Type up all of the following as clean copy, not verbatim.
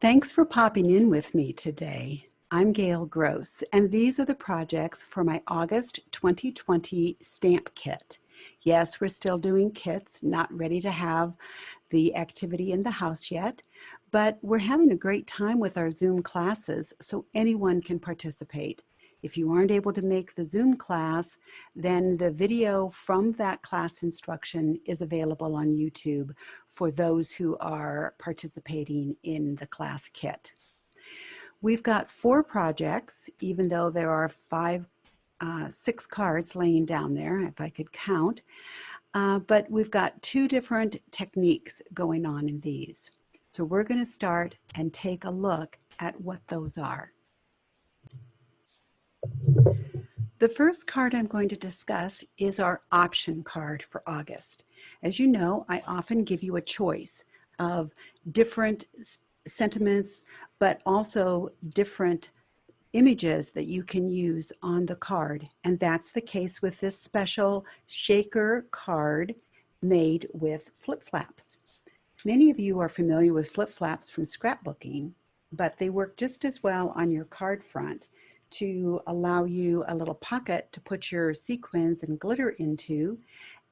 Thanks for popping in with me today. I'm Gail Gross, and these are the projects for my August 2020 stamp kit. Yes, we're still doing kits, not ready to have the activity in the house yet, but we're having a great time with our Zoom classes, so anyone can participate. If you aren't able to make the Zoom class, then the video from that class instruction is available on YouTube for those who are participating in the class kit. We've got 4 projects, even though there are 6 cards laying down there, if I could count. But we've got 2 different techniques going on in these. So we're going to start and take a look at what those are. The first card I'm going to discuss is our option card for August. As you know, I often give you a choice of different sentiments, but also different images that you can use on the card. And that's the case with this special shaker card made with flip-flaps. Many of you are familiar with flip-flaps from scrapbooking, but they work just as well on your card front to allow you a little pocket to put your sequins and glitter into,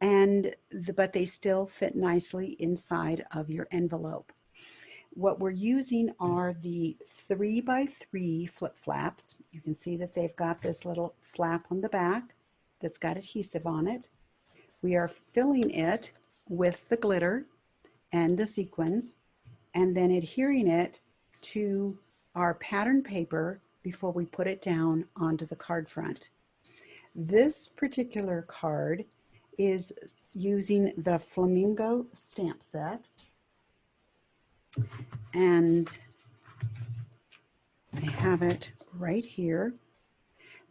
but they still fit nicely inside of your envelope. What we're using are the 3x3 flip-flaps. You can see that they've got this little flap on the back that's got adhesive on it. We are filling it with the glitter and the sequins, and then adhering it to our pattern paper before we put it down onto the card front. This particular card is using the Flamingo stamp set, and I have it right here.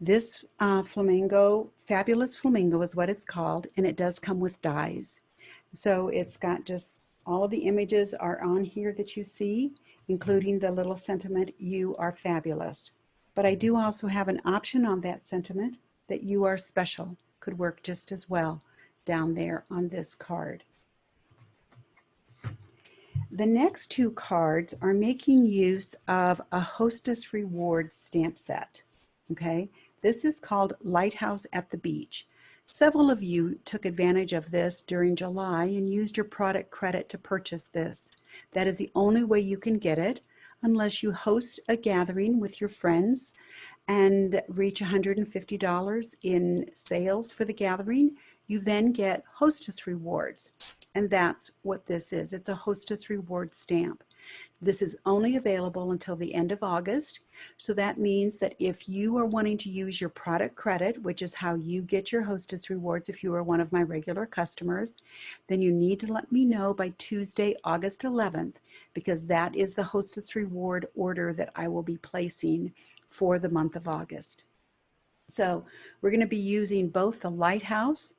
This Fabulous Flamingo is what it's called, and it does come with dies. So it's got just all of the images are on here that you see, including the little sentiment, "You are fabulous." But I do also have an option on that sentiment that "You are special." Could work just as well down there on this card. The next 2 cards are making use of a Hostess Rewards stamp set. Okay, this is called Lighthouse at the Beach. Several of you took advantage of this during July and used your product credit to purchase this. That is the only way you can get it, unless you host a gathering with your friends and reach $150 in sales for the gathering. You then get Hostess Rewards, and that's what this is. It's a Hostess Reward stamp. This is only available until the end of August, so that means that if you are wanting to use your product credit, which is how you get your Hostess Rewards if you are one of my regular customers, then you need to let me know by Tuesday, August 11th, because that is the Hostess Reward order that I will be placing for the month of August. So we're going to be using both the lighthouse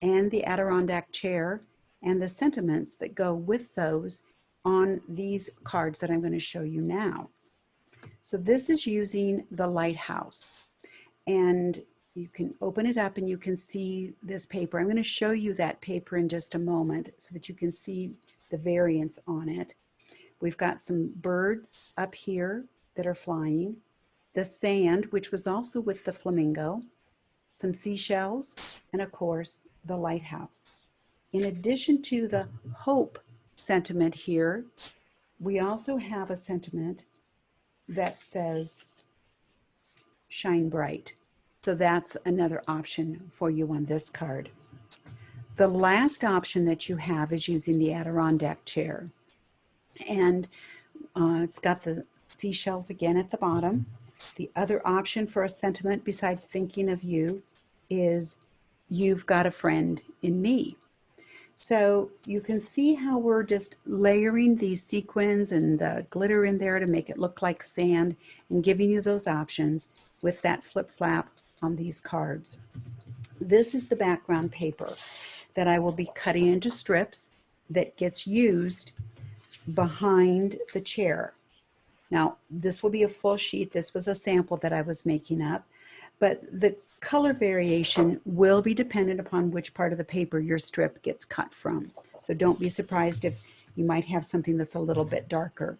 and the Adirondack chair and the sentiments that go with those on these cards that I'm going to show you now. So this is using the lighthouse, and you can open it up and you can see this paper. I'm going to show you that paper in just a moment so that you can see the variants on it. We've got some birds up here that are flying, the sand, which was also with the flamingo, some seashells, and of course the lighthouse. In addition to the hope sentiment here, we also have a sentiment that says shine bright. So that's another option for you on this card. The last option that you have is using the Adirondack chair. And it's got the seashells again at the bottom. The other option for a sentiment besides thinking of you is you've got a friend in me. So you can see how we're just layering these sequins and the glitter in there to make it look like sand and giving you those options with that flip-flap on these cards. This is the background paper that I will be cutting into strips that gets used behind the chair. Now, this will be a full sheet. This was a sample that I was making up, but the color variation will be dependent upon which part of the paper your strip gets cut from. So don't be surprised if you might have something that's a little bit darker.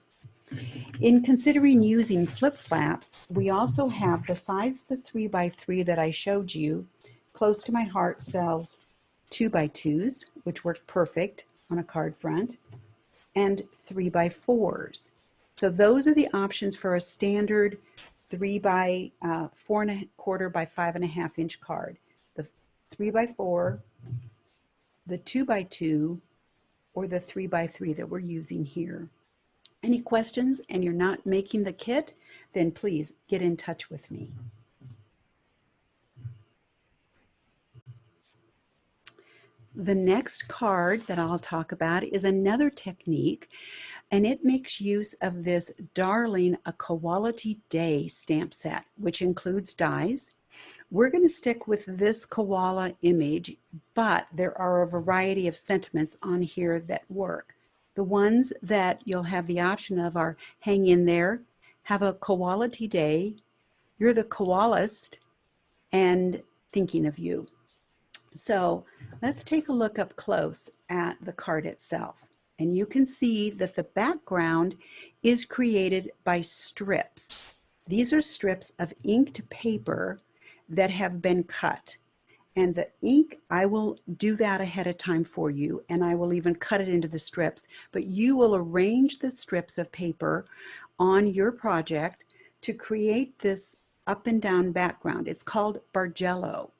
In considering using flip flaps, we also have, besides the 3x3 that I showed you, close to my heart sells 2x2s, which work perfect on a card front, and 3x4s. So those are the options for a standard 3 by 4.25 by 5.5 inch card. The 3x4, the 2x2, or the 3x3 that we're using here. Any questions and you're not making the kit, then please get in touch with me. The next card that I'll talk about is another technique, and it makes use of this darling A Quality Day stamp set, which includes dies. We're going to stick with this koala image, but there are a variety of sentiments on here that work. The ones that you'll have the option of are hang in there, have a quality day, you're the koalist, and thinking of you. So let's take a look up close at the card itself. And you can see that the background is created by strips. These are strips of inked paper that have been cut. And the ink, I will do that ahead of time for you, and I will even cut it into the strips. But you will arrange the strips of paper on your project to create this up and down background. It's called bargello.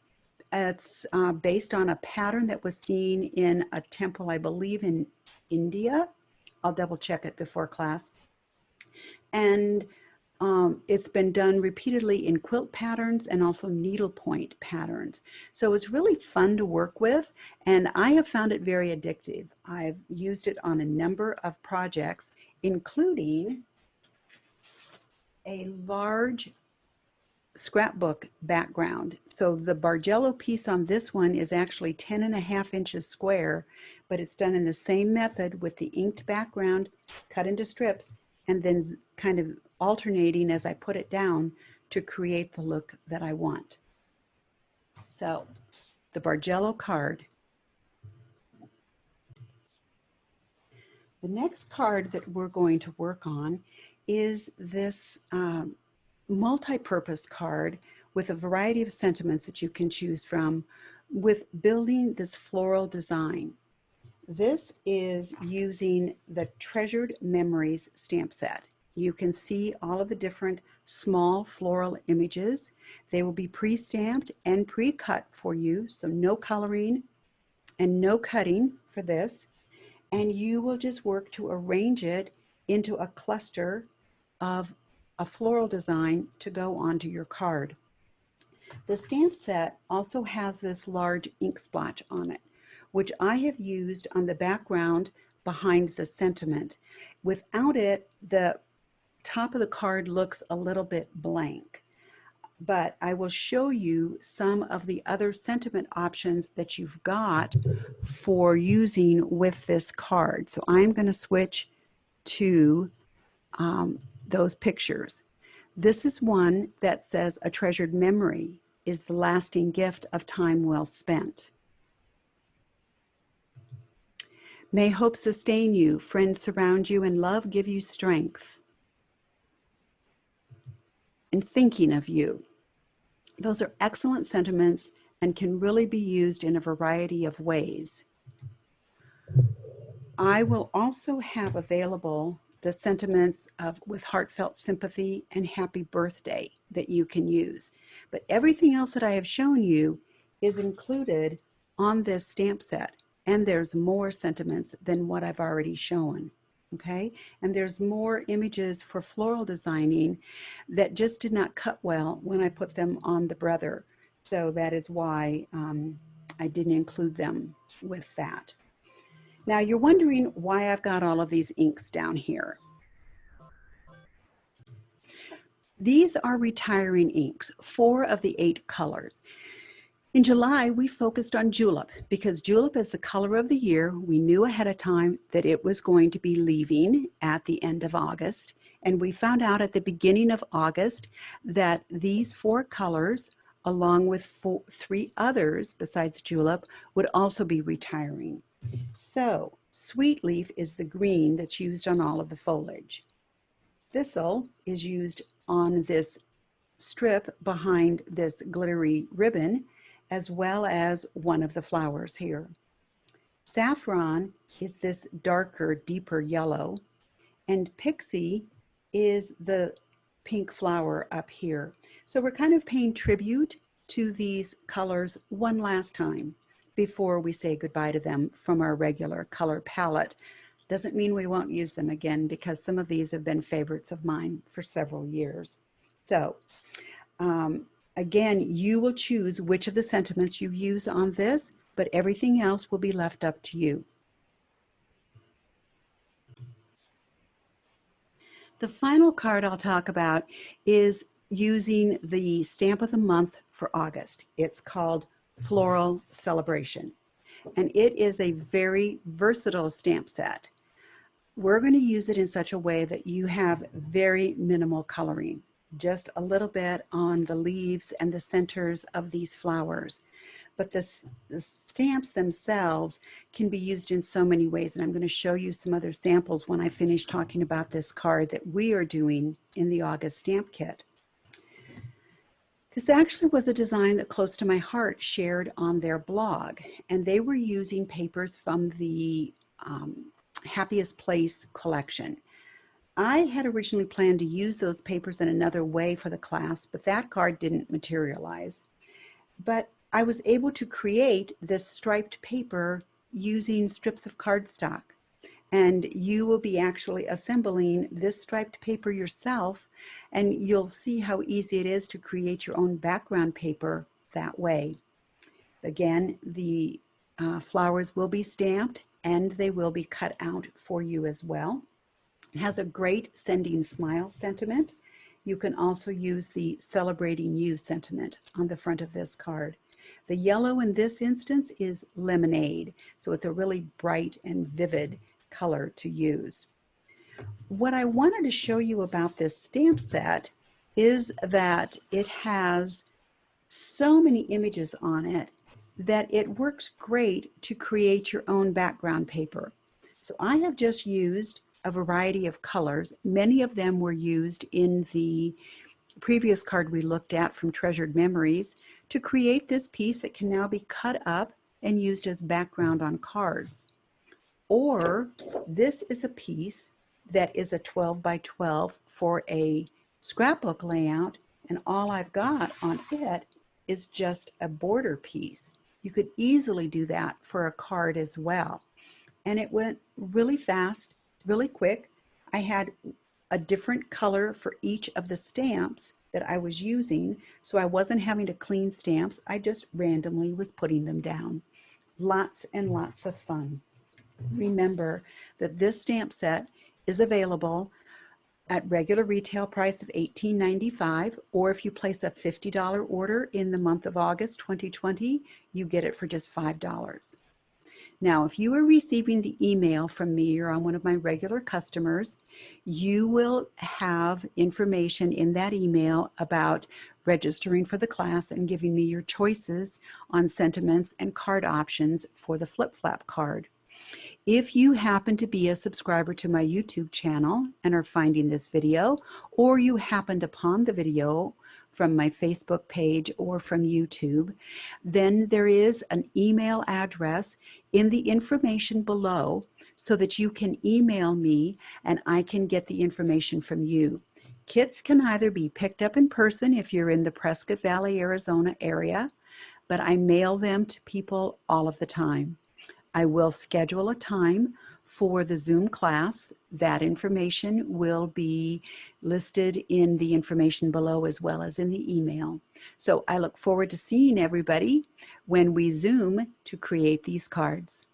It's based on a pattern that was seen in a temple, I believe, in India. I'll double check it before class. And it's been done repeatedly in quilt patterns and also needlepoint patterns. So it's really fun to work with, and I have found it very addictive. I've used it on a number of projects, including a large scrapbook background. So the bargello piece on this one is actually 10.5 inches square, but it's done in the same method with the inked background cut into strips and then kind of alternating as I put it down to create the look that I want. So the bargello card. The next card that we're going to work on is this multi-purpose card with a variety of sentiments that you can choose from with building this floral design. This is using the Treasured Memories stamp set. You can see all of the different small floral images. They will be pre-stamped and pre-cut for you, so no coloring and no cutting for this. And you will just work to arrange it into a cluster of a floral design to go onto your card. The stamp set also has this large ink splotch on it, which I have used on the background behind the sentiment. Without it, the top of the card looks a little bit blank, but I will show you some of the other sentiment options that you've got for using with this card. So I'm going to switch to those pictures. This is one that says a treasured memory is the lasting gift of time well spent. May hope sustain you, friends surround you, and love give you strength. And thinking of you. Those are excellent sentiments and can really be used in a variety of ways. I will also have available the sentiments with heartfelt sympathy and happy birthday that you can use. But everything else that I have shown you is included on this stamp set. And there's more sentiments than what I've already shown. Okay, and there's more images for floral designing that just did not cut well when I put them on the Brother. So that is why I didn't include them with that. Now you're wondering why I've got all of these inks down here. These are retiring inks, 4 of the 8 colors. In July, we focused on julep because julep is the color of the year. We knew ahead of time that it was going to be leaving at the end of August. And we found out at the beginning of August that these 4 colors, along with 3 others besides julep, would also be retiring. So sweet leaf is the green that's used on all of the foliage. Thistle is used on this strip behind this glittery ribbon, as well as one of the flowers here. Saffron is this darker, deeper yellow, and Pixie is the pink flower up here. So we're kind of paying tribute to these colors one last time before we say goodbye to them from our regular color palette. Doesn't mean we won't use them again, because some of these have been favorites of mine for several years. So again, you will choose which of the sentiments you use on this, but everything else will be left up to you. The final card I'll talk about is using the stamp of the month for August. It's called Floral Celebration, and it is a very versatile stamp set. We're going to use it in such a way that you have very minimal coloring, just a little bit on the leaves and the centers of these flowers. But the stamps themselves can be used in so many ways, and I'm going to show you some other samples when I finish talking about this card that we are doing in the August stamp kit. This actually was a design that Close to My Heart shared on their blog, and they were using papers from the Happiest Place collection. I had originally planned to use those papers in another way for the class, but that card didn't materialize. But I was able to create this striped paper using strips of cardstock. And you will be actually assembling this striped paper yourself, and you'll see how easy it is to create your own background paper that way. Again, the flowers will be stamped and they will be cut out for you as well. It has a great sending smile sentiment. You can also use the celebrating you sentiment on the front of this card. The yellow in this instance is lemonade, so it's a really bright and vivid color to use. What I wanted to show you about this stamp set is that it has so many images on it that it works great to create your own background paper. So I have just used a variety of colors. Many of them were used in the previous card we looked at from Treasured Memories to create this piece that can now be cut up and used as background on cards. Or this is a piece that is a 12 by 12 for a scrapbook layout, and all I've got on it is just a border piece. You could easily do that for a card as well. And it went really fast, really quick. I had a different color for each of the stamps that I was using, so I wasn't having to clean stamps. I just randomly was putting them down. Lots and lots of fun. Remember that this stamp set is available at regular retail price of $18.95, or if you place a $50 order in the month of August 2020, you get it for just $5. Now, if you are receiving the email from me or on one of my regular customers, you will have information in that email about registering for the class and giving me your choices on sentiments and card options for the flip-flap card. If you happen to be a subscriber to my YouTube channel and are finding this video, or you happened upon the video from my Facebook page or from YouTube, then there is an email address in the information below so that you can email me and I can get the information from you. Kits can either be picked up in person if you're in the Prescott Valley, Arizona area, but I mail them to people all of the time. I will schedule a time for the Zoom class. That information will be listed in the information below as well as in the email. So I look forward to seeing everybody when we Zoom to create these cards.